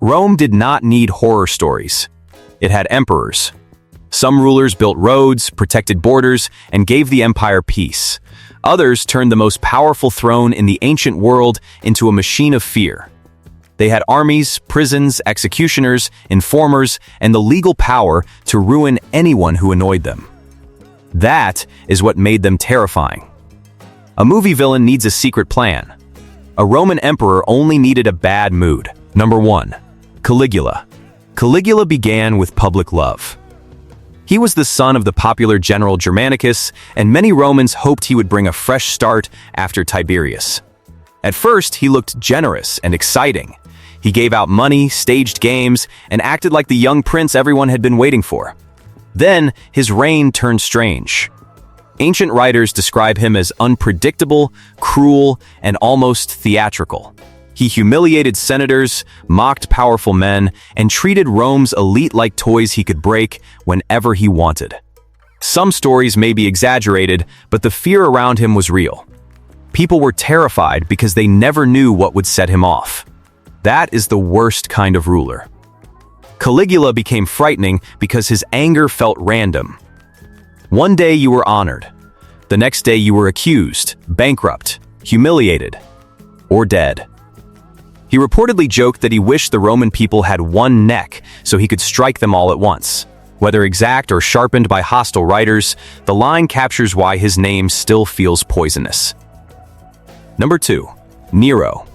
Rome did not need horror stories. It had emperors. Some rulers built roads, protected borders, and gave the empire peace. Others turned the most powerful throne in the ancient world into a machine of fear. They had armies, prisons, executioners, informers, and the legal power to ruin anyone who annoyed them. That is what made them terrifying. A movie villain needs a secret plan. A Roman emperor only needed a bad mood. Number 1. Caligula. Caligula began with public love. He was the son of the popular general Germanicus, and many Romans hoped he would bring a fresh start after Tiberius. At first, he looked generous and exciting. He gave out money, staged games, and acted like the young prince everyone had been waiting for. Then, his reign turned strange. Ancient writers describe him as unpredictable, cruel, and almost theatrical. He humiliated senators, mocked powerful men, and treated Rome's elite like toys he could break whenever he wanted. Some stories may be exaggerated, but the fear around him was real. People were terrified because they never knew what would set him off. That is the worst kind of ruler. Caligula became frightening because his anger felt random. One day you were honored. The next day you were accused, bankrupt, humiliated, or dead. He reportedly joked that he wished the Roman people had one neck so he could strike them all at once. Whether exact or sharpened by hostile writers, the line captures why his name still feels poisonous. Number 2. Nero.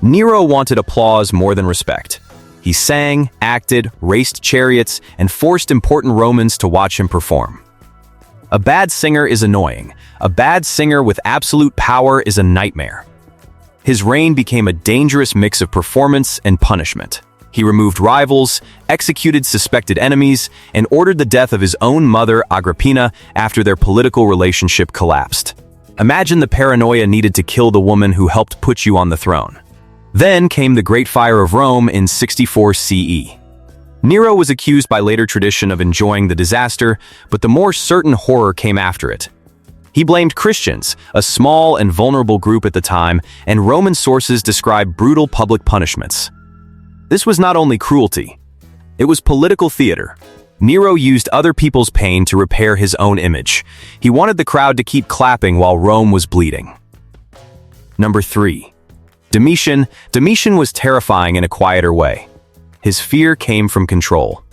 Nero wanted applause more than respect. He sang, acted, raced chariots, and forced important Romans to watch him perform. A bad singer is annoying. A bad singer with absolute power is a nightmare. His reign became a dangerous mix of performance and punishment. He removed rivals, executed suspected enemies, and ordered the death of his own mother, Agrippina, after their political relationship collapsed. Imagine the paranoia needed to kill the woman who helped put you on the throne. Then came the Great Fire of Rome in 64 CE. Nero was accused by later tradition of enjoying the disaster, but the more certain horror came after it. He blamed Christians, a small and vulnerable group at the time, and Roman sources describe brutal public punishments. This was not only cruelty, it was political theater. Nero used other people's pain to repair his own image. He wanted the crowd to keep clapping while Rome was bleeding. Number 3. Domitian. Domitian was terrifying in a quieter way. His fear came from control.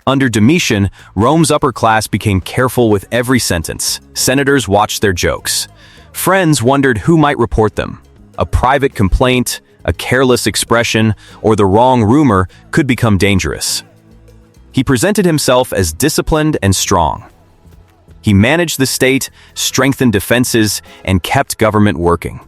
Under Domitian, Rome's upper class became careful with every sentence. Senators watched their jokes. Friends wondered who might report them. A private complaint, a careless expression, or the wrong rumor could become dangerous. He presented himself as disciplined and strong. He managed the state, strengthened defenses, and kept government working.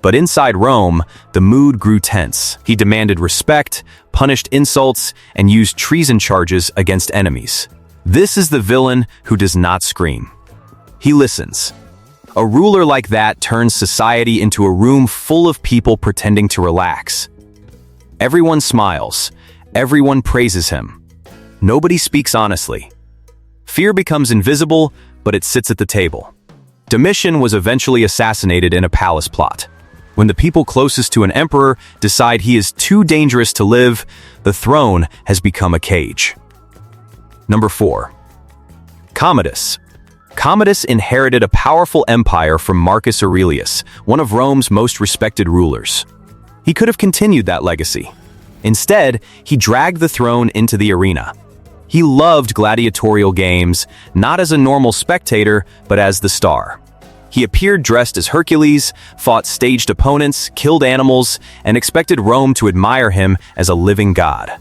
But inside Rome, the mood grew tense. He demanded respect, punished insults, and used treason charges against enemies. This is the villain who does not scream. He listens. A ruler like that turns society into a room full of people pretending to relax. Everyone smiles. Everyone praises him. Nobody speaks honestly. Fear becomes invisible, but it sits at the table. Domitian was eventually assassinated in a palace plot. When the people closest to an emperor decide he is too dangerous to live, the throne has become a cage. Number 4. Commodus. Commodus inherited a powerful empire from Marcus Aurelius, one of Rome's most respected rulers. He could have continued that legacy. Instead, he dragged the throne into the arena. He loved gladiatorial games, not as a normal spectator, but as the star. He appeared dressed as Hercules, fought staged opponents, killed animals, and expected Rome to admire him as a living god.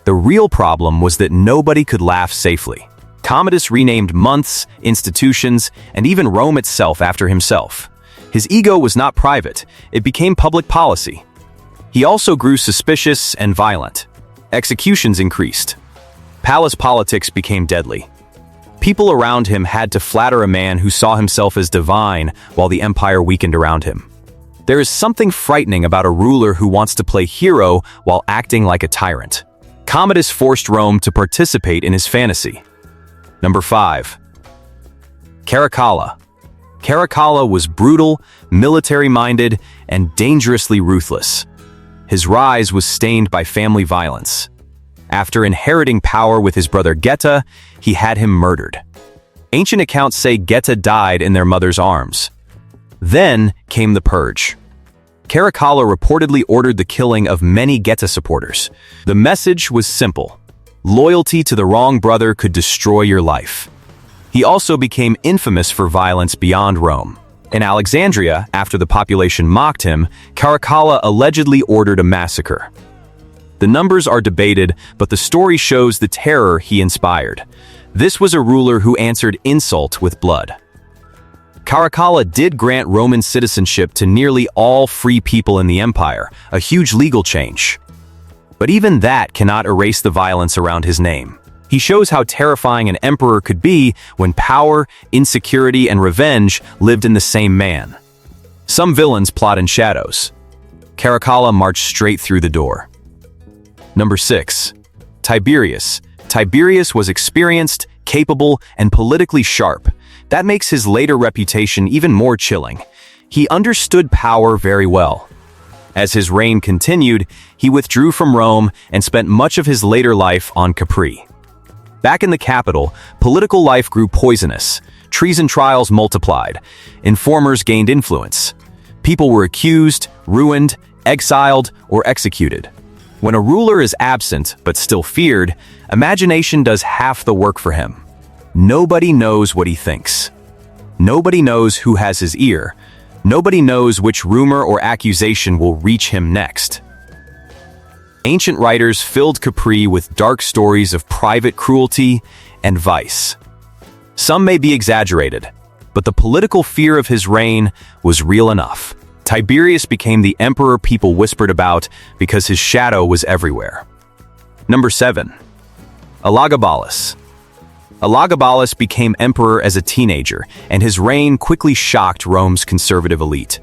The real problem was that nobody could laugh safely. Commodus renamed months, institutions, and even Rome itself after himself. His ego was not private, it became public policy. He also grew suspicious and violent. Executions increased. Palace politics became deadly. People around him had to flatter a man who saw himself as divine while the empire weakened around him. There is something frightening about a ruler who wants to play hero while acting like a tyrant. Commodus forced Rome to participate in his fantasy. Number 5. Caracalla. Caracalla was brutal, military-minded, and dangerously ruthless. His rise was stained by family violence. After inheriting power with his brother Geta, he had him murdered. Ancient accounts say Geta died in their mother's arms. Then came the purge. Caracalla reportedly ordered the killing of many Geta supporters. The message was simple: loyalty to the wrong brother could destroy your life. He also became infamous for violence beyond Rome. In Alexandria, after the population mocked him, Caracalla allegedly ordered a massacre. The numbers are debated, but the story shows the terror he inspired. This was a ruler who answered insult with blood. Caracalla did grant Roman citizenship to nearly all free people in the empire, a huge legal change. But even that cannot erase the violence around his name. He shows how terrifying an emperor could be when power, insecurity, and revenge lived in the same man. Some villains plot in shadows. Caracalla marched straight through the door. Number 6. Tiberius. Tiberius was experienced, capable, and politically sharp. That makes his later reputation even more chilling. He understood power very well. As his reign continued, he withdrew from Rome and spent much of his later life on Capri. Back in the capital, political life grew poisonous. Treason trials multiplied. Informers gained influence. People were accused, ruined, exiled, or executed. When a ruler is absent but still feared, imagination does half the work for him. Nobody knows what he thinks. Nobody knows who has his ear. Nobody knows which rumor or accusation will reach him next. Ancient writers filled Capri with dark stories of private cruelty and vice. Some may be exaggerated, but the political fear of his reign was real enough. Tiberius became the emperor people whispered about because his shadow was everywhere. Number 7. Elagabalus. Elagabalus became emperor as a teenager, and his reign quickly shocked Rome's conservative elite.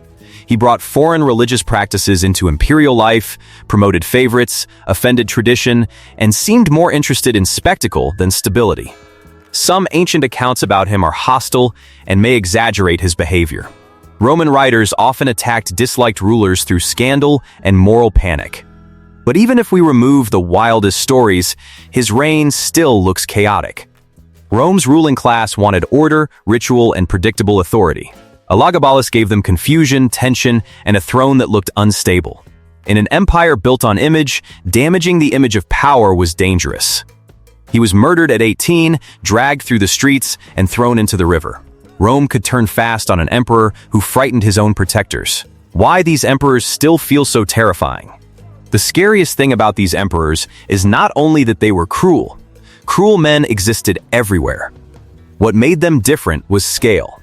He brought foreign religious practices into imperial life, promoted favorites, offended tradition, and seemed more interested in spectacle than stability. Some ancient accounts about him are hostile and may exaggerate his behavior. Roman writers often attacked disliked rulers through scandal and moral panic. But even if we remove the wildest stories, his reign still looks chaotic. Rome's ruling class wanted order, ritual, and predictable authority. Elagabalus gave them confusion, tension, and a throne that looked unstable. In an empire built on image, damaging the image of power was dangerous. He was murdered at 18, dragged through the streets, and thrown into the river. Rome could turn fast on an emperor who frightened his own protectors. Why these emperors still feel so terrifying? The scariest thing about these emperors is not only that they were cruel. Cruel men existed everywhere. What made them different was scale.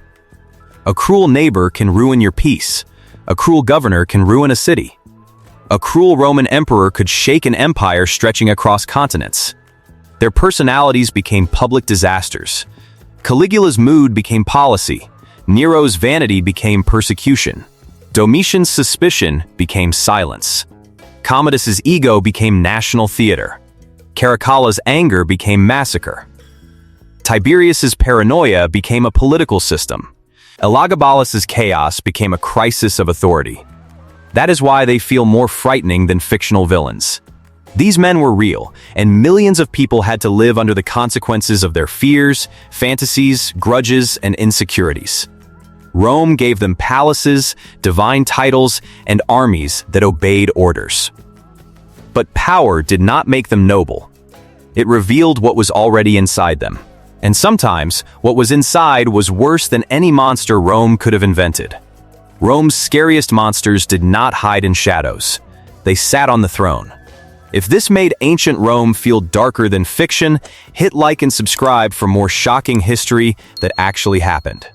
A cruel neighbor can ruin your peace. A cruel governor can ruin a city. A cruel Roman emperor could shake an empire stretching across continents. Their personalities became public disasters. Caligula's mood became policy. Nero's vanity became persecution. Domitian's suspicion became silence. Commodus's ego became national theater. Caracalla's anger became massacre. Tiberius's paranoia became a political system. Elagabalus's chaos became a crisis of authority. That is why they feel more frightening than fictional villains. These men were real, and millions of people had to live under the consequences of their fears, fantasies, grudges, and insecurities. Rome gave them palaces, divine titles, and armies that obeyed orders. But power did not make them noble. It revealed what was already inside them. And sometimes, what was inside was worse than any monster Rome could have invented. Rome's scariest monsters did not hide in shadows. They sat on the throne. If this made ancient Rome feel darker than fiction, hit like and subscribe for more shocking history that actually happened.